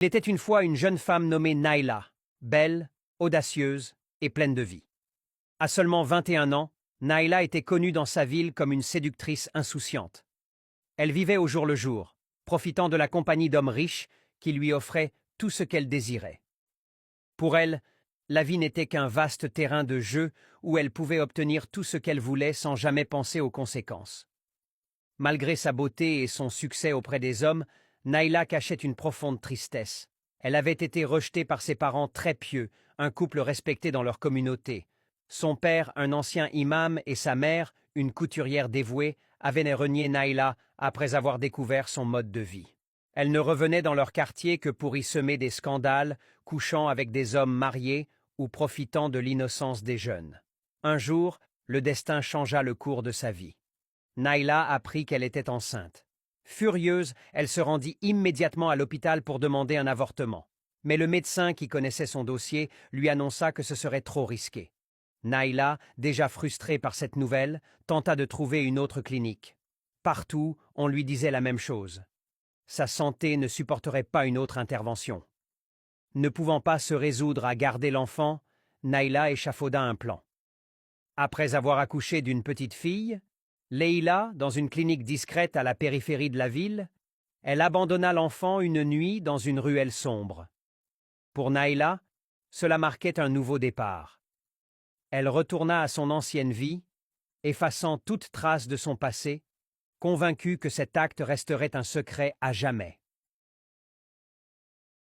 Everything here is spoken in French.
Il était une fois une jeune femme nommée Naïla, belle, audacieuse et pleine de vie. À seulement 21 ans, Naïla était connue dans sa ville comme une séductrice insouciante. Elle vivait au jour le jour, profitant de la compagnie d'hommes riches qui lui offraient tout ce qu'elle désirait. Pour elle, la vie n'était qu'un vaste terrain de jeu où elle pouvait obtenir tout ce qu'elle voulait sans jamais penser aux conséquences. Malgré sa beauté et son succès auprès des hommes, Naïla cachait une profonde tristesse. Elle avait été rejetée par ses parents très pieux, un couple respecté dans leur communauté. Son père, un ancien imam, et sa mère, une couturière dévouée, avaient renié Naïla après avoir découvert son mode de vie. Elle ne revenait dans leur quartier que pour y semer des scandales, couchant avec des hommes mariés ou profitant de l'innocence des jeunes. Un jour, le destin changea le cours de sa vie. Naïla apprit qu'elle était enceinte. Furieuse, elle se rendit immédiatement à l'hôpital pour demander un avortement. Mais le médecin qui connaissait son dossier lui annonça que ce serait trop risqué. Naïla, déjà frustrée par cette nouvelle, tenta de trouver une autre clinique. Partout, on lui disait la même chose. Sa santé ne supporterait pas une autre intervention. Ne pouvant pas se résoudre à garder l'enfant, Naïla échafauda un plan. Après avoir accouché d'une petite fille, Leïla, dans une clinique discrète à la périphérie de la ville, elle abandonna l'enfant une nuit dans une ruelle sombre. Pour Naïla, cela marquait un nouveau départ. Elle retourna à son ancienne vie, effaçant toute trace de son passé, convaincue que cet acte resterait un secret à jamais.